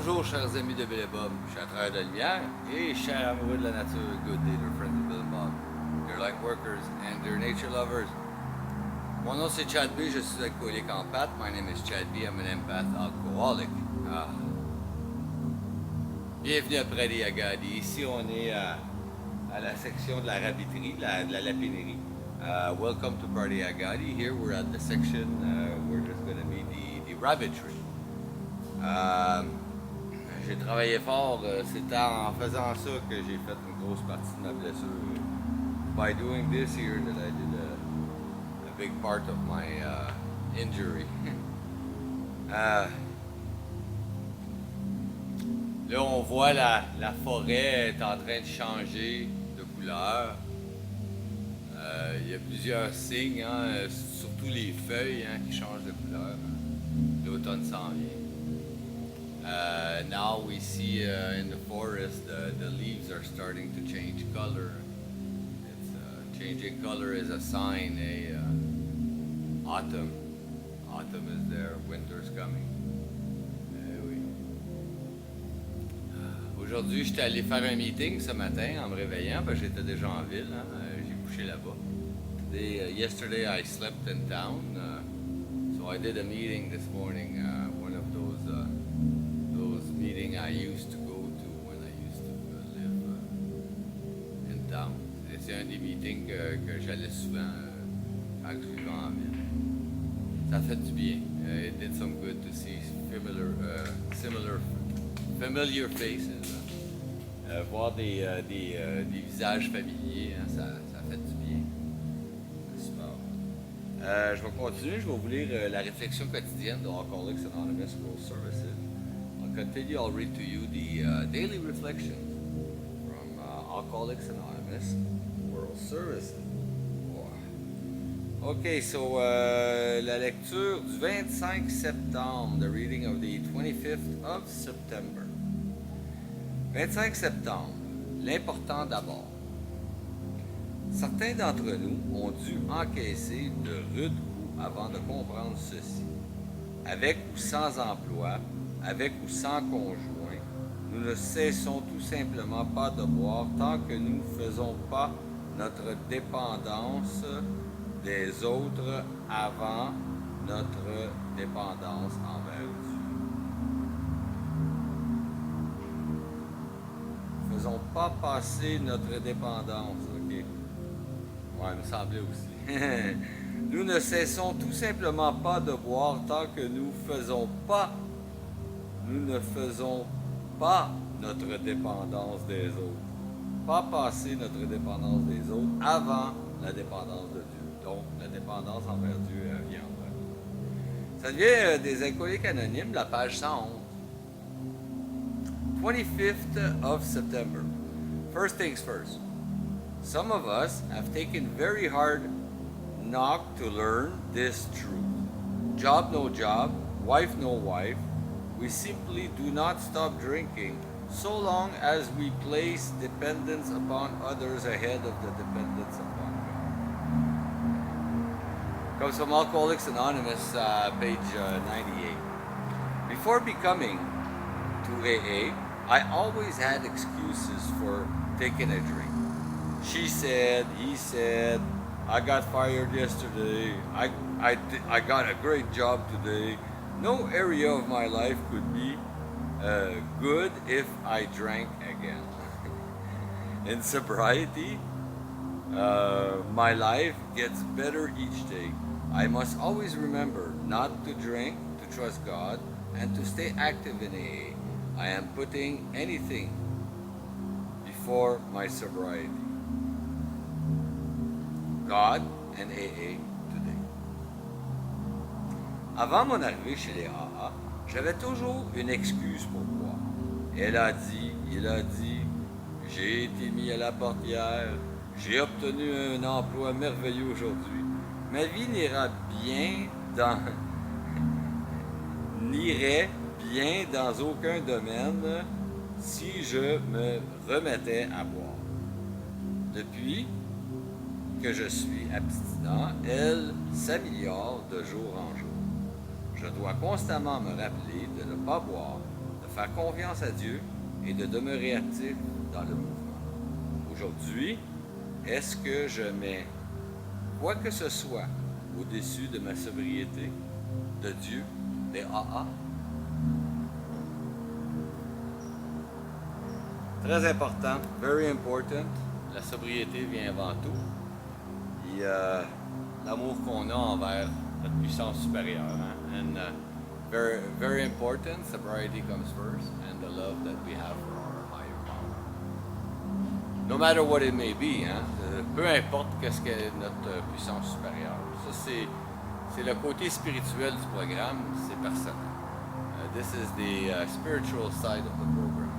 Bonjour chers amis de Bill et Bob, je suis à travers de Lumière et chers amoureux de la nature, good day, dear friends of Bill and Bob, dear light workers and dear nature lovers. Mon nom c'est Chad B, je suis alcoolique en pâte. My name is Chad B, I'm an empath alcoholic. Bienvenue après les Agadi. Ici on est à la section de la rabbiterie, de la lapinerie. Welcome to Party Agadi. Here we're at the section where there's going to be the rabbitry. J'ai travaillé fort, c'était en faisant ça que j'ai fait une grosse partie de ma blessure. By doing this here that I did a big part of my injury. Là on voit la forêt est en train de changer de couleur. Il y a plusieurs signes, hein, surtout les feuilles qui changent de couleur. L'automne s'en vient. Now we see in the forest the leaves are starting to change color. It's changing color is a sign, autumn. Autumn is there, winter's coming. Oui. Aujourd'hui, j'étais allé faire un meeting ce matin en me réveillant, parce que j'étais déjà en ville, j'ai couché là-bas. Yesterday I slept in town, so I did a meeting this morning, one of those meetings I used to go to when I used to live in town. C'est un des meetings que j'allais souvent quand je vivais en ville. Ça fait du bien. It did some good to see familiar faces. Voir des visages familiers, ça fait du bien. Je vais continuer, je vais vous lire la réflexion quotidienne de Alcooliques Anonymes World Services. I'll continue, I'll read to you the daily reflection from Alcooliques Anonymous World Services. Okay, so la lecture du 25 septembre, the reading of the 25th of September. 25 septembre, l'important d'abord. Certains d'entre nous ont dû encaisser de rudes coups avant de comprendre ceci. Avec ou sans emploi, avec ou sans conjoint, nous ne cessons tout simplement pas de boire tant que nous ne faisons pas notre dépendance des autres avant notre dépendance envers Dieu. Ne faisons pas passer notre dépendance, ok? Ouais, il me semblait aussi. Nous ne cessons tout simplement pas de boire tant que nous ne faisons pas notre dépendance des autres. Pas passer notre dépendance des autres avant la dépendance de Dieu. Donc, la dépendance envers Dieu vient en vrai. Ça devient des Alcooliques Anonymes, la page 111. 25th of September. First things first. Some of us have taken very hard knock to learn this truth. Job no job, wife no wife. We simply do not stop drinking so long as we place dependence upon others ahead of the dependence upon God. Comes from Alcoholics Anonymous, page 98. Before becoming to AA, I always had excuses for taking a drink. She said, he said, I got fired yesterday, I got a great job today. No area of my life could be good if I drank again. In sobriety, my life gets better each day. I must always remember not to drink, to trust God, and to stay active in AA. I am putting anything before my sobriety. God and AA today. Avant mon arrivée chez les AA, j'avais toujours une excuse pour boire. Elle a dit, il a dit, j'ai été mis à la portière, j'ai obtenu un emploi merveilleux aujourd'hui. Ma vie n'irait bien dans aucun domaine si je me remettais à boire. Depuis que je suis abstinent, elle s'améliore de jour en jour. Je dois constamment me rappeler de ne pas boire, de faire confiance à Dieu et de demeurer actif dans le mouvement. Aujourd'hui, est-ce que je mets quoi que ce soit au-dessus de ma sobriété, de Dieu, des AA? Très important, very important. La sobriété vient avant tout. Et l'amour qu'on a envers notre puissance supérieure. Hein? And very, very important, sobriety comes first, and the love that we have for our higher power. No matter what it may be, hein? Peu importe qu'est-ce qu'est notre puissance supérieure. Ça, c'est le côté spirituel du programme, c'est personnel. This is the spiritual side of the program.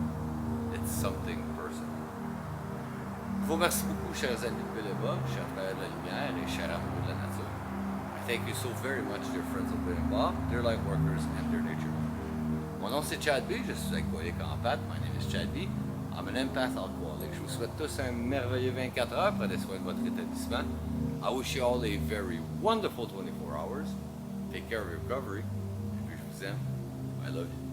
It's something personal. Je vous remercie beaucoup, chers amis de Bénévoles, chers frères de la Lumière et chers amoureux de la nature. I thank you so very much, dear friends of Bénévoles, dear light workers, and dear nature lovers. Mon nom c'est Chad B, je suis alcoolique en pâte. My name is Chad B. I'm an empath alcoholic. Je vous souhaite tous un merveilleux 24 heures. Prenez soin de votre rétablissement. I wish you all a very wonderful 24 hours. Take care of your recovery. Et puis je vous aime. I love you.